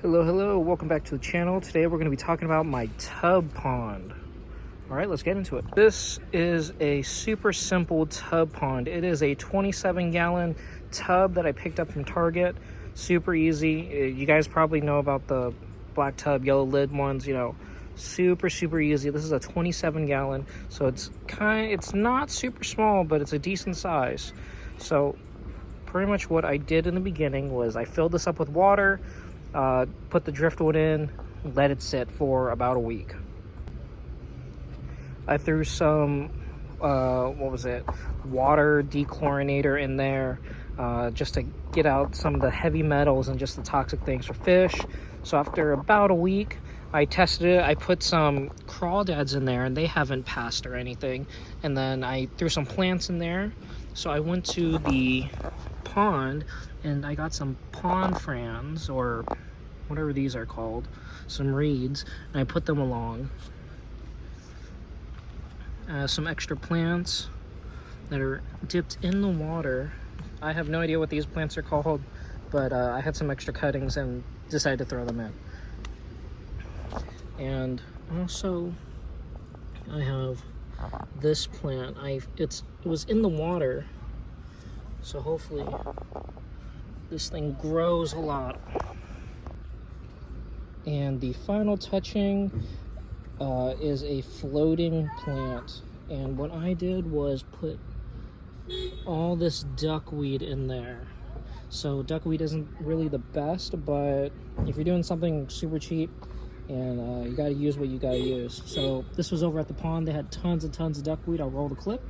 Hello, welcome back to the channel. Today we're going to be talking about my tub pond. All right, let's get into it. This is a super simple tub pond. It is a 27-gallon tub that I picked up from Target. Super easy. You guys probably know about the black tub, yellow lid ones, super easy. This is a 27-gallon, so it's not super small, but it's a decent size. So pretty much what I did in the beginning was I filled this up with water, put the driftwood in, let it sit for about a week. I threw some, water dechlorinator in there, just to get out some of the heavy metals and just the toxic things for fish. So after about a week, I tested it. I put some crawdads in there and they haven't passed or anything. And then I threw some plants in there. So I went to the pond and I got some pond frans, or whatever these are called, some reeds, and I put them along. Some extra plants that are dipped in the water. I have no idea what these plants are called, but I had some extra cuttings and decided to throw them in. And also I have this plant. It was in the water, so hopefully this thing grows a lot. And the final touching is a floating plant. And what I did was put all this duckweed in there. So duckweed isn't really the best, but if you're doing something super cheap, and you gotta use what you gotta use. So this was over at the pond. They had tons and tons of duckweed. I'll roll the clip.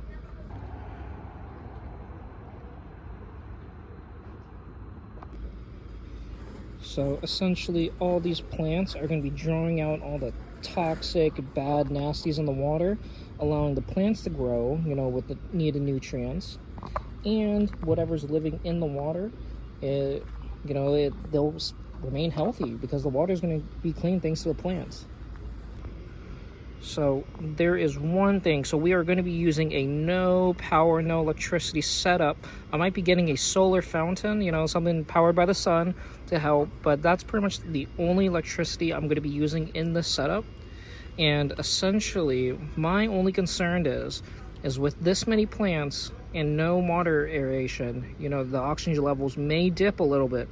So essentially all these plants are going to be drawing out all the toxic, bad nasties in the water, allowing the plants to grow, with the needed nutrients, and whatever's living in the water, they'll remain healthy because the water is going to be clean thanks to the plants. So there is one thing. So we are going to be using a no power, no electricity setup. I might be getting a solar fountain, something powered by the sun to help, but that's pretty much the only electricity I'm going to be using in this setup. And essentially my only concern is with this many plants and no water aeration, the oxygen levels may dip a little bit.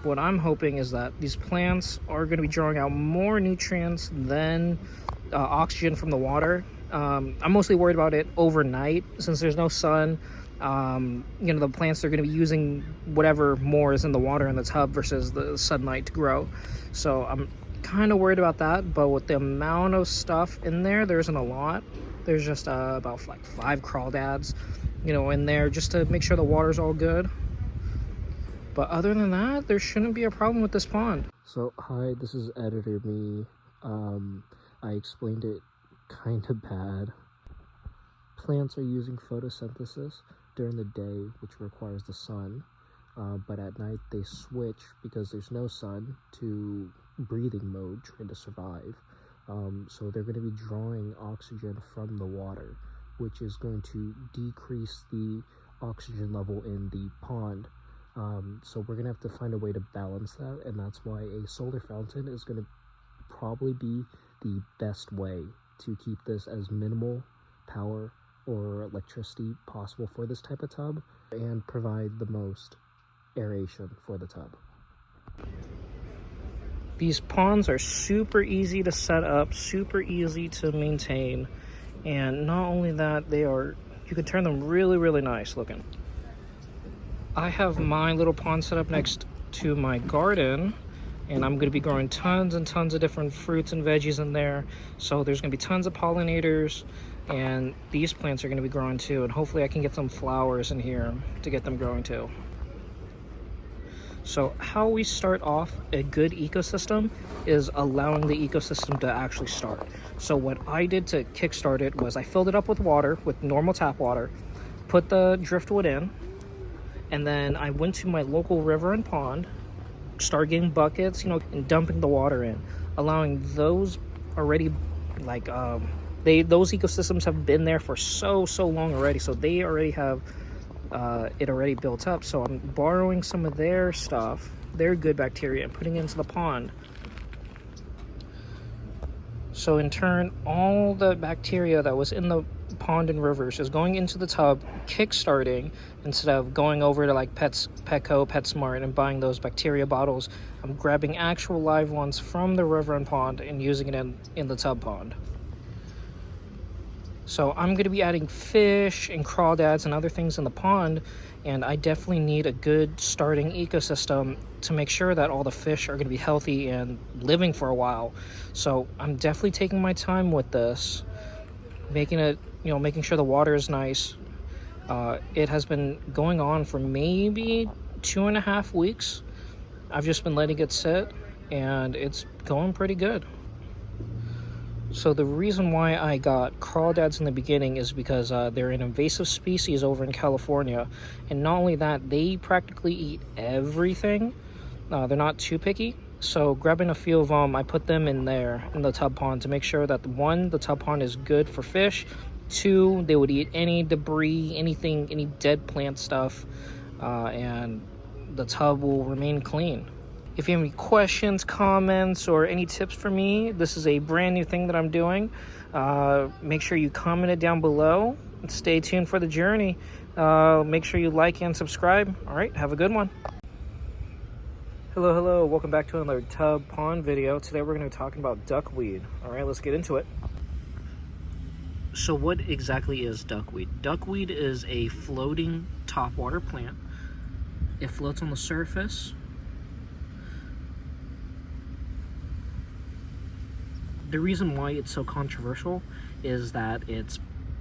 What I'm hoping is that these plants are going to be drawing out more nutrients than oxygen from the water. I'm mostly worried about it overnight since there's no sun. The plants are going to be using whatever more is in the water in the tub versus the sunlight to grow. So I'm kind of worried about that, but with the amount of stuff in there isn't a lot. There's just about like 5 crawdads, in there just to make sure the water's all good. But other than that, there shouldn't be a problem with this pond. So hi, this is editor me. I explained it kind of bad. Plants are using photosynthesis during the day, which requires the sun, but at night they switch because there's no sun to breathing mode, trying to survive. So they're going to be drawing oxygen from the water, which is going to decrease the oxygen level in the pond. So we're going to have to find a way to balance that, and that's why a solar fountain is going to probably be the best way to keep this as minimal power or electricity possible for this type of tub and provide the most aeration for the tub. These ponds are super easy to set up, super easy to maintain, and not only that, you can turn them really nice looking. I have my little pond set up next to my garden, and I'm going to be growing tons and tons of different fruits and veggies in there. So there's going to be tons of pollinators, and these plants are going to be growing too. And hopefully I can get some flowers in here to get them growing too. So how we start off a good ecosystem is allowing the ecosystem to actually start. So what I did to kickstart it was I filled it up with water, with normal tap water, put the driftwood in, and then I went to my local river and pond, start getting buckets, and dumping the water in, allowing those already, those ecosystems have been there for so long already, so they already have it already built up. So I'm borrowing some of their stuff, their good bacteria, and putting it into the pond. So in turn, all the bacteria that was in the pond and rivers is going into the tub, kick-starting, instead of going over to like Petco, PetSmart, and buying those bacteria bottles. I'm grabbing actual live ones from the river and pond and using it in the tub pond. So I'm going to be adding fish and crawdads and other things in the pond, and I definitely need a good starting ecosystem to make sure that all the fish are going to be healthy and living for a while. So I'm definitely taking my time with this, making it, making sure the water is nice. It has been going on for maybe 2.5 weeks. I've just been letting it sit, and it's going pretty good. So the reason why I got crawdads in the beginning is because they're an invasive species over in California. And not only that, they practically eat everything. They're not too picky. So grabbing a few of them, I put them in there in the tub pond to make sure that, one, the tub pond is good for fish. 2, they would eat any debris, anything, any dead plant stuff, and the tub will remain clean. If you have any questions, comments, or any tips for me, this is a brand new thing that I'm doing. Make sure you comment it down below. Stay tuned for the journey. Make sure you like and subscribe. All right, have a good one. Hello, welcome back to another tub pond video. Today we're going to be talking about duckweed. All right, let's get into it. So what exactly is duckweed? Duckweed is a floating topwater plant. It floats on the surface. The reason why it's so controversial is that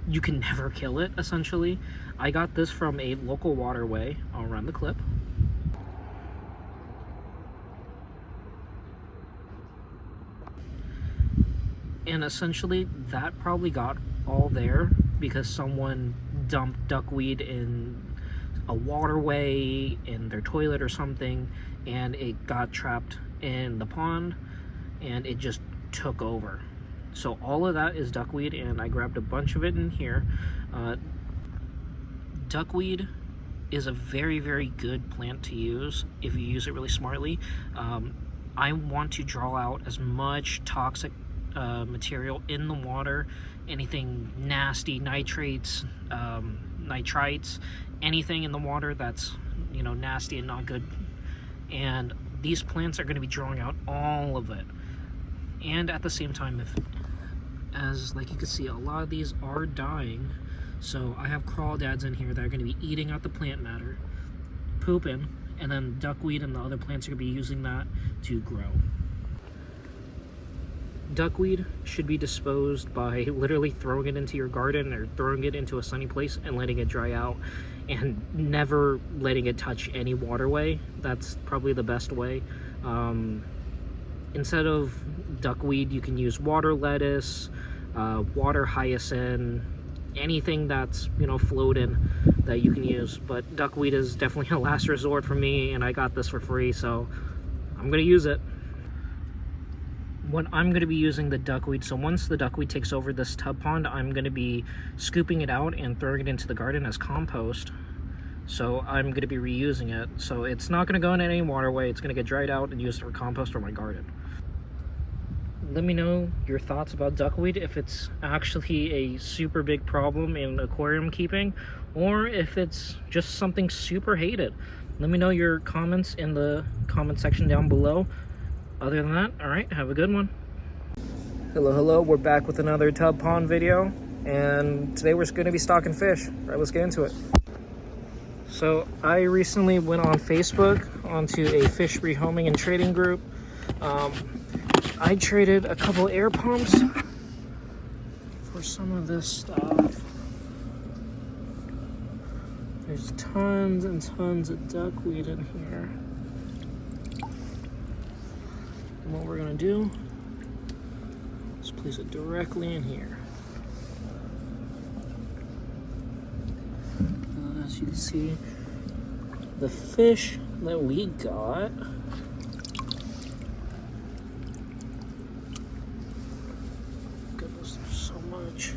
you can never kill it, essentially. I got this from a local waterway. I'll run the clip. And essentially, that probably got all there because someone dumped duckweed in a waterway, in their toilet or something, and it got trapped in the pond, and it just took over. So all of that is duckweed, and I grabbed a bunch of it in here. Duckweed is a very, very good plant to use if you use it really smartly. I want to draw out as much toxic material in the water, anything nasty, nitrates, nitrites, anything in the water that's nasty and not good. And these plants are going to be drawing out all of it. And at the same time, as like you can see, a lot of these are dying. So I have crawdads in here that are going to be eating out the plant matter, pooping, and then duckweed and the other plants are going to be using that to grow. Duckweed should be disposed by literally throwing it into your garden or throwing it into a sunny place and letting it dry out, and never letting it touch any waterway. That's probably the best way. Instead of duckweed, you can use water lettuce, water hyacinth, anything that's floating that you can use. But duckweed is definitely a last resort for me, and I got this for free, so I'm gonna use it. What I'm going to be using the duckweed, so once the duckweed takes over this tub pond, I'm going to be scooping it out and throwing it into the garden as compost. So I'm going to be reusing it. So it's not going to go in any waterway. It's going to get dried out and used for compost for my garden. Let me know your thoughts about duckweed, if it's actually a super big problem in aquarium keeping, or if it's just something super hated. Let me know your comments in the comment section down below. Other than that, all right, have a good one. Hello, we're back with another tub pond video, and today we're going to be stocking fish. All right, let's get into it. So I recently went on Facebook onto a fish rehoming and trading group. I traded a couple air pumps for some of this stuff. There's tons and tons of duckweed in here. And what we're gonna do is place it directly in here. As you can see, the fish that we got goodness, there's so much.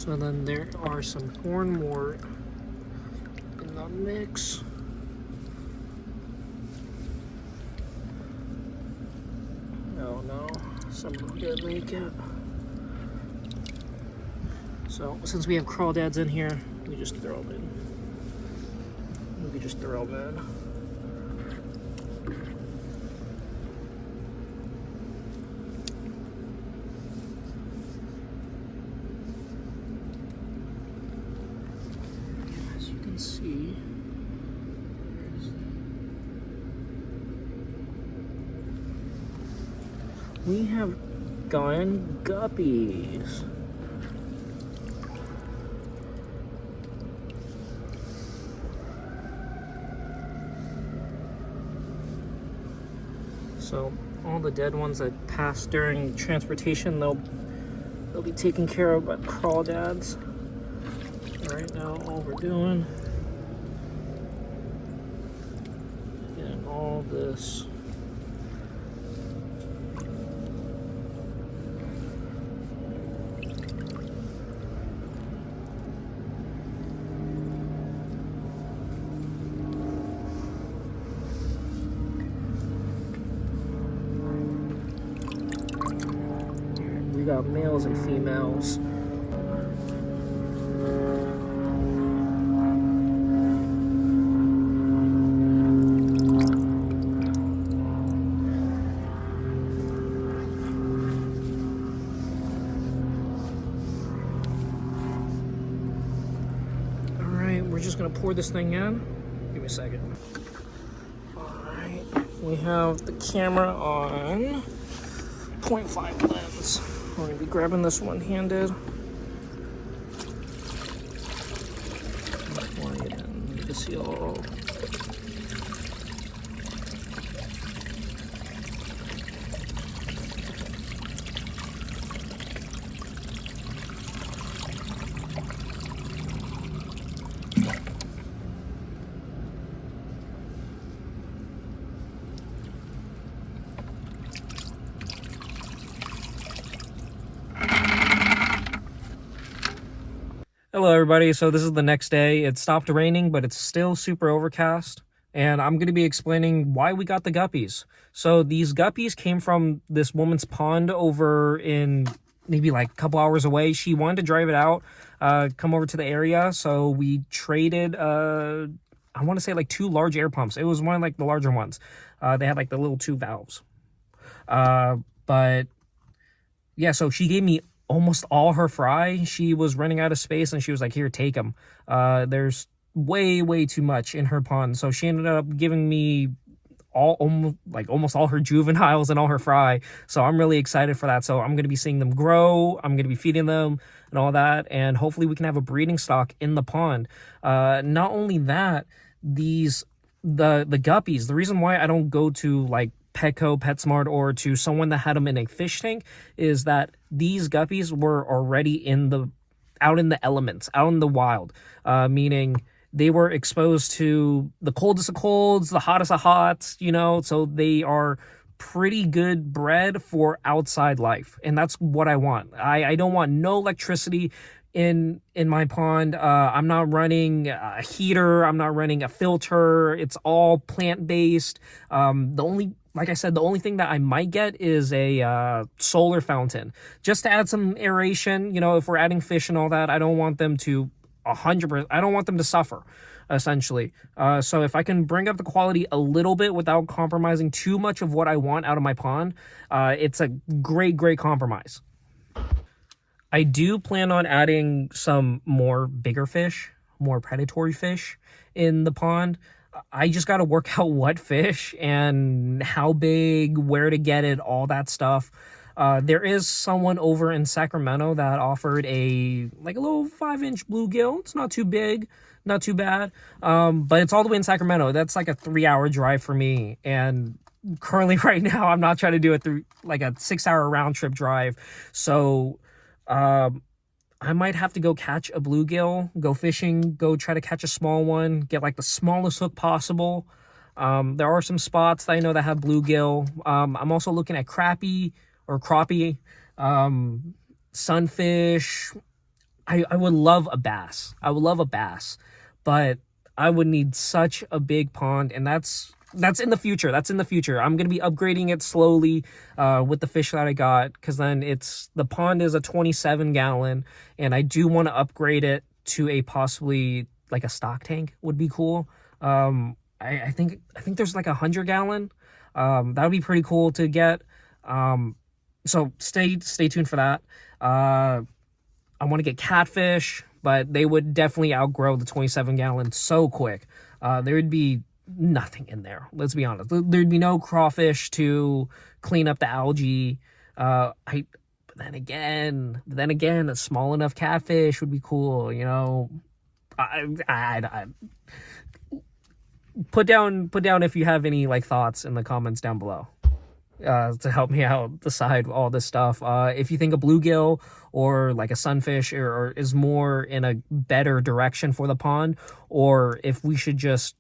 So then there are some hornwort in the mix. Oh no, some of them did make it. So since we have crawdads in here, we just throw them in. We could just throw them in. As you can see, we have gotten guppies. So all the dead ones that passed during transportation, they'll be taken care of by crawdads. Right now, all we're doing is getting all this. We got males and females. We're just gonna pour this thing in. Give me a second. All right, we have the camera on 0.5 lens. We're gonna be grabbing this one-handed. Pouring it in. You can see all. Hello everybody, so this is the next day. It stopped raining, but it's still super overcast. And I'm going to be explaining why we got the guppies. So these guppies came from this woman's pond over in maybe like a couple hours away. She wanted to drive it out, come over to the area. So we traded, I want to say like 2 large air pumps. It was one of like the larger ones. They had like the little 2 valves. But yeah, so she gave me almost all her fry. She was running out of space and she was like, here, take them. There's way too much in her pond. So she ended up giving me almost all her juveniles and all her fry. So I'm really excited for that. So I'm going to be seeing them grow. I'm going to be feeding them and all that. And hopefully we can have a breeding stock in the pond. Not only that, the guppies, the reason why I don't go to like Petco, PetSmart, or to someone that had them in a fish tank is that these guppies were already out in the elements, out in the wild, meaning they were exposed to the coldest of colds, the hottest of hots, so they are pretty good bred for outside life. And that's what I want. I don't want no electricity in my pond. I'm not running a heater. I'm not running a filter. It's all plant-based. Like I said, the only thing that I might get is a solar fountain, just to add some aeration. If we're adding fish and all that, I don't want them to 100%. I don't want them to suffer, essentially. So if I can bring up the quality a little bit without compromising too much of what I want out of my pond, it's a great compromise. I do plan on adding some more bigger fish, more predatory fish in the pond. I just got to work out what fish and how big, where to get it, all that stuff. There is someone over in Sacramento that offered a little 5-inch bluegill. It's not too big, not too bad. But it's all the way in Sacramento. That's like a 3-hour drive for me. And currently right now, I'm not trying to do it through like a 6-hour round trip drive. So, I might have to go catch a bluegill, go fishing, go try to catch a small one, get like the smallest hook possible. There are some spots that I know that have bluegill. I'm also looking at crappie, sunfish. I would love a bass. I would love a bass, but I would need such a big pond, and that's in the future. That's in the future. I'm gonna be upgrading it slowly with the fish that I got, because then the pond is a 27 gallon, and I do want to upgrade it to a possibly like a stock tank would be cool. I think there's like 100 gallon. That would be pretty cool to get. So stay tuned for that. I want to get catfish, but they would definitely outgrow the 27 gallon so quick. There would be nothing in there. Let's be honest. There'd be no crawfish to clean up the algae. But then again, a small enough catfish would be cool. You know, I put down if you have any like thoughts in the comments down below. To help me out decide all this stuff. If you think a bluegill or like a sunfish or is more in a better direction for the pond, or if we should just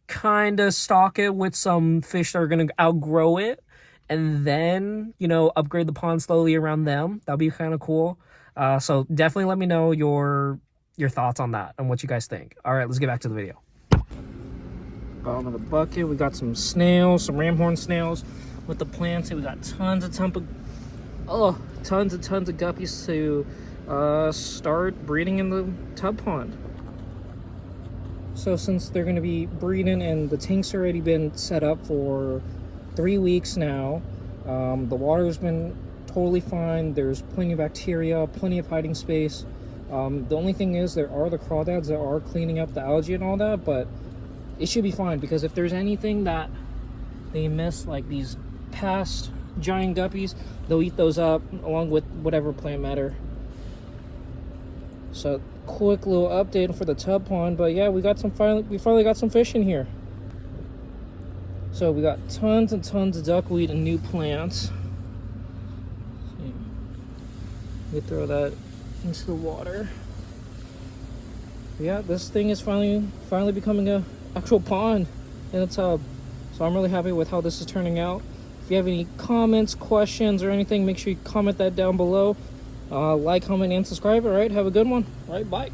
kind of stock it with some fish that are going to outgrow it and then, you know, upgrade the pond slowly around them, that'd be kind of cool. So definitely let me know your thoughts on that and what you guys think. All right, let's get back to the video. Bottom of the bucket, we got some snails, some ramhorn snails. With the plants, we got tons of guppies to start breeding in the tub pond. So since they're going to be breeding and the tank's already been set up for 3 weeks now, the water's been totally fine. There's plenty of bacteria, plenty of hiding space. The only thing is there are the crawdads that are cleaning up the algae and all that, but it should be fine, because if there's anything that they miss, like these past giant guppies, they'll eat those up along with whatever plant matter. So quick little update for the tub pond, but yeah, we finally got some fish in here. So we got tons and tons of duckweed and new plants. We throw that into the water. Yeah, this thing is finally becoming a actual pond in a tub. So I'm really happy with how this is turning out. If you have any comments, questions, or anything, make sure you comment that down below. Like, comment, and subscribe. All right, have a good one. All right, bye.